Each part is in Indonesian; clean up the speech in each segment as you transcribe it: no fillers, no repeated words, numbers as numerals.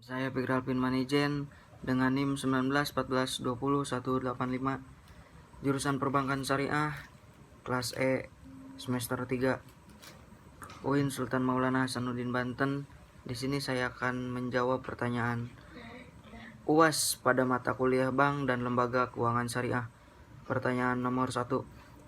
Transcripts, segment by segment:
Saya Fikri Alvin Manijen dengan NIM 19 14 20 185, jurusan Perbankan Syariah, kelas E, semester 3, UIN Sultan Maulana Hasanuddin Banten. Di sini saya akan menjawab pertanyaan UAS pada mata kuliah Bank dan Lembaga Keuangan Syariah. Pertanyaan nomor 1.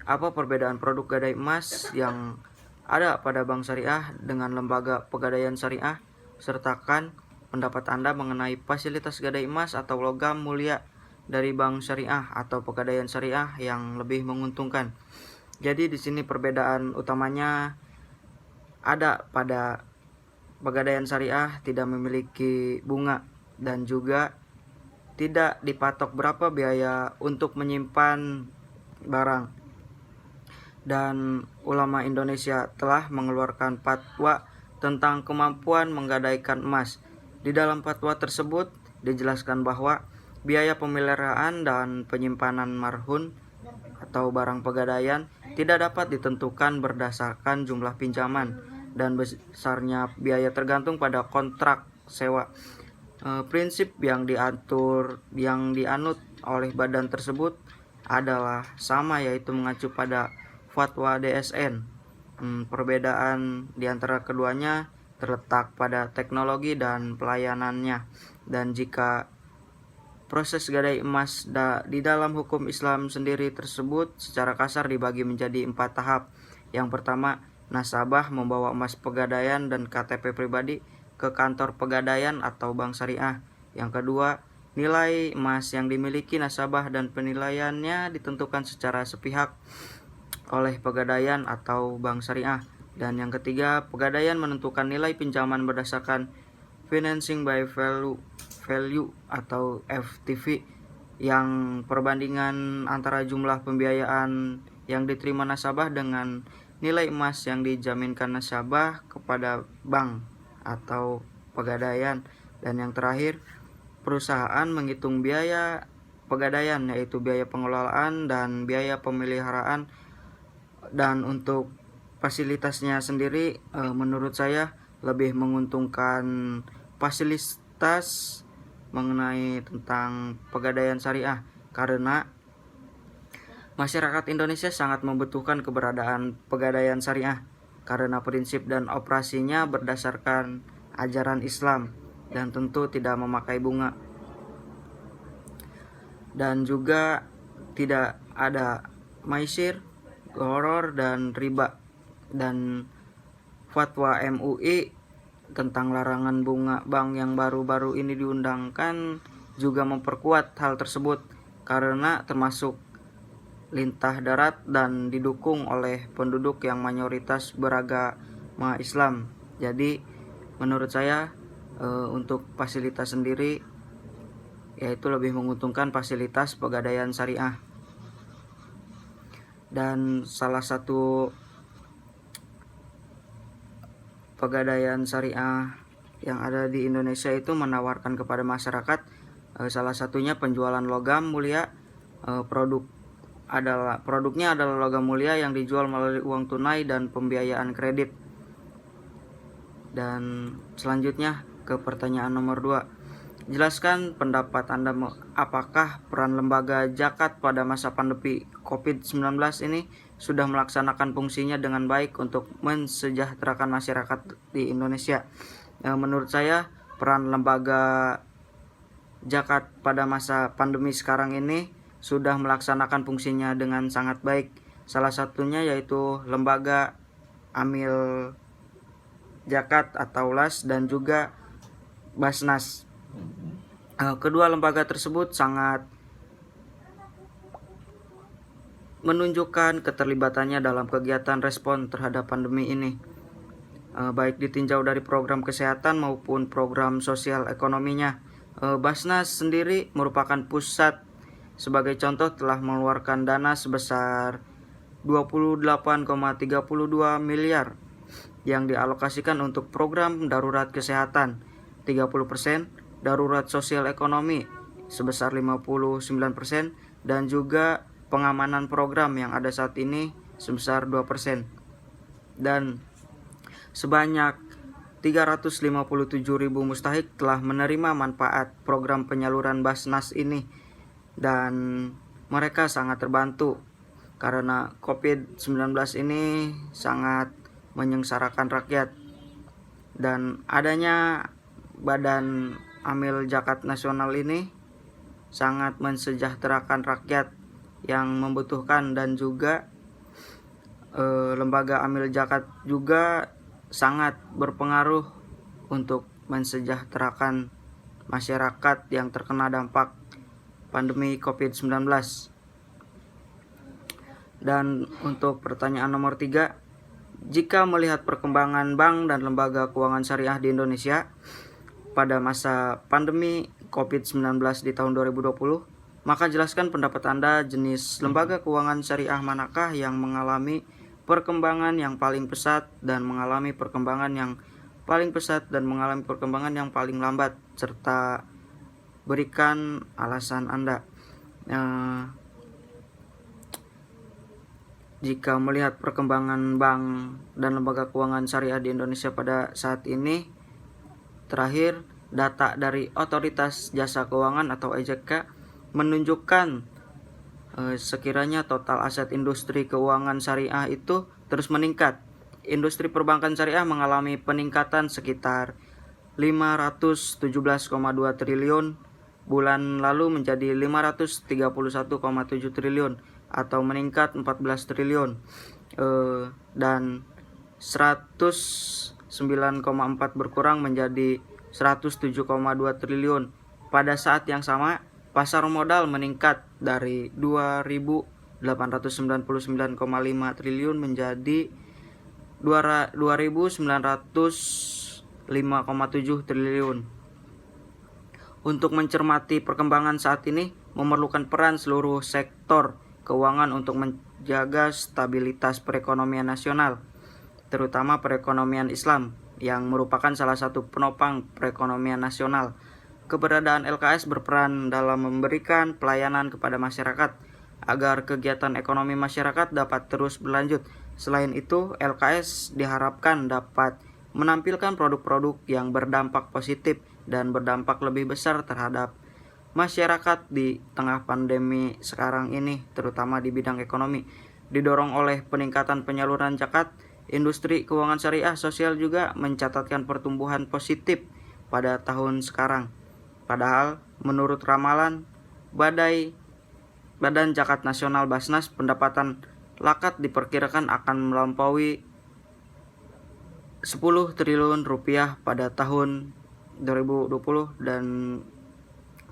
Apa perbedaan produk gadai emas yang ada pada Bank Syariah dengan Lembaga Pegadaian Syariah? Sertakan pendapat Anda mengenai fasilitas gadai emas atau logam mulia dari Bank Syariah atau Pegadaian Syariah yang lebih menguntungkan. Jadi di sini perbedaan utamanya ada pada Pegadaian Syariah tidak memiliki bunga dan juga tidak dipatok berapa biaya untuk menyimpan barang. Dan ulama Indonesia telah mengeluarkan fatwa tentang kemampuan menggadaikan emas. Di dalam fatwa tersebut dijelaskan bahwa biaya pemeliharaan dan penyimpanan marhun atau barang pegadaian tidak dapat ditentukan berdasarkan jumlah pinjaman, dan besarnya biaya tergantung pada kontrak sewa. Prinsip yang dianut oleh badan tersebut adalah sama, yaitu mengacu pada fatwa DSN. Perbedaan di antara keduanya terletak pada teknologi dan pelayanannya. Dan jika proses gadai emas di dalam hukum Islam sendiri tersebut secara kasar dibagi menjadi 4 tahap. Yang pertama, nasabah membawa emas pegadaian dan KTP pribadi ke kantor pegadaian atau bank syariah. Yang kedua, nilai emas yang dimiliki nasabah dan penilaiannya ditentukan secara sepihak oleh pegadaian atau bank syariah. Dan yang ketiga, pegadaian menentukan nilai pinjaman berdasarkan financing by value atau FTV, yang perbandingan antara jumlah pembiayaan yang diterima nasabah dengan nilai emas yang dijaminkan nasabah kepada bank atau pegadaian. Dan yang terakhir, perusahaan menghitung biaya pegadaian, yaitu biaya pengelolaan dan biaya pemeliharaan. Dan untuk fasilitasnya sendiri, menurut saya lebih menguntungkan fasilitas mengenai tentang pegadaian syariah, karena masyarakat Indonesia sangat membutuhkan keberadaan pegadaian syariah karena prinsip dan operasinya berdasarkan ajaran Islam dan tentu tidak memakai bunga, dan juga tidak ada maisir, gharar, dan riba. Dan fatwa MUI tentang larangan bunga bank yang baru-baru ini diundangkan juga memperkuat hal tersebut, karena termasuk lintah darat dan didukung oleh penduduk yang mayoritas beragama Islam. Jadi menurut saya untuk fasilitas sendiri yaitu lebih menguntungkan fasilitas pegadaian syariah. Dan salah satu pegadaian syariah yang ada di Indonesia itu menawarkan kepada masyarakat salah satunya penjualan logam mulia. Produknya adalah logam mulia yang dijual melalui uang tunai dan pembiayaan kredit. Dan selanjutnya ke pertanyaan nomor 2. Jelaskan pendapat Anda apakah peran lembaga zakat pada masa pandemi COVID-19 ini sudah melaksanakan fungsinya dengan baik untuk mensejahterakan masyarakat di Indonesia. Menurut saya peran lembaga zakat pada masa pandemi sekarang ini sudah melaksanakan fungsinya dengan sangat baik. Salah satunya yaitu lembaga Amil Zakat atau LAS dan juga Basnas. Kedua lembaga tersebut sangat menunjukkan keterlibatannya dalam kegiatan respon terhadap pandemi ini, baik ditinjau dari program kesehatan maupun program sosial ekonominya. Basnas sendiri merupakan pusat. Sebagai contoh, telah mengeluarkan dana sebesar 28,32 miliar yang dialokasikan untuk program darurat kesehatan 30%, darurat sosial ekonomi sebesar 59%, dan juga pengamanan program yang ada saat ini sebesar 2%. Dan sebanyak 357.000 mustahik telah menerima manfaat program penyaluran Basnas ini, dan mereka sangat terbantu karena COVID-19 ini sangat menyengsarakan rakyat, dan adanya Badan Amil Zakat Nasional ini sangat mensejahterakan rakyat yang membutuhkan, dan juga lembaga amil zakat juga sangat berpengaruh untuk mensejahterakan masyarakat yang terkena dampak pandemi COVID-19. Dan untuk pertanyaan nomor 3, jika melihat perkembangan bank dan lembaga keuangan syariah di Indonesia pada masa pandemi COVID-19 di tahun 2020, maka jelaskan pendapat Anda, jenis lembaga keuangan syariah manakah yang mengalami perkembangan yang paling pesat dan mengalami perkembangan yang paling lambat, serta berikan alasan Anda. Jika melihat perkembangan bank dan lembaga keuangan syariah di Indonesia pada saat ini, terakhir data dari Otoritas Jasa Keuangan atau OJK menunjukkan sekiranya total aset industri keuangan syariah itu terus meningkat. Industri perbankan syariah mengalami peningkatan sekitar 517,2 triliun bulan lalu menjadi 531,7 triliun atau meningkat 14 triliun, dan 109,4 berkurang menjadi 107,2 triliun. Pada saat yang sama, pasar modal meningkat dari 2.899,5 triliun menjadi 2.905,7 triliun. Untuk mencermati perkembangan saat ini memerlukan peran seluruh sektor keuangan untuk menjaga stabilitas perekonomian nasional, terutama perekonomian Islam yang merupakan salah satu penopang perekonomian nasional. Keberadaan LKS berperan dalam memberikan pelayanan kepada masyarakat agar kegiatan ekonomi masyarakat dapat terus berlanjut. Selain itu, LKS diharapkan dapat menampilkan produk-produk yang berdampak positif dan berdampak lebih besar terhadap masyarakat di tengah pandemi sekarang ini, terutama di bidang ekonomi. Didorong oleh peningkatan penyaluran zakat, industri keuangan syariah sosial juga mencatatkan pertumbuhan positif pada tahun sekarang. Padahal menurut ramalan Badan Zakat Nasional Basnas, pendapatan lakat diperkirakan akan melampaui 10 triliun rupiah pada tahun 2020, dan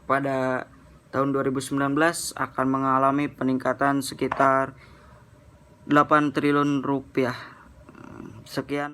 pada tahun 2019 akan mengalami peningkatan sekitar 8 triliun rupiah. Sekian.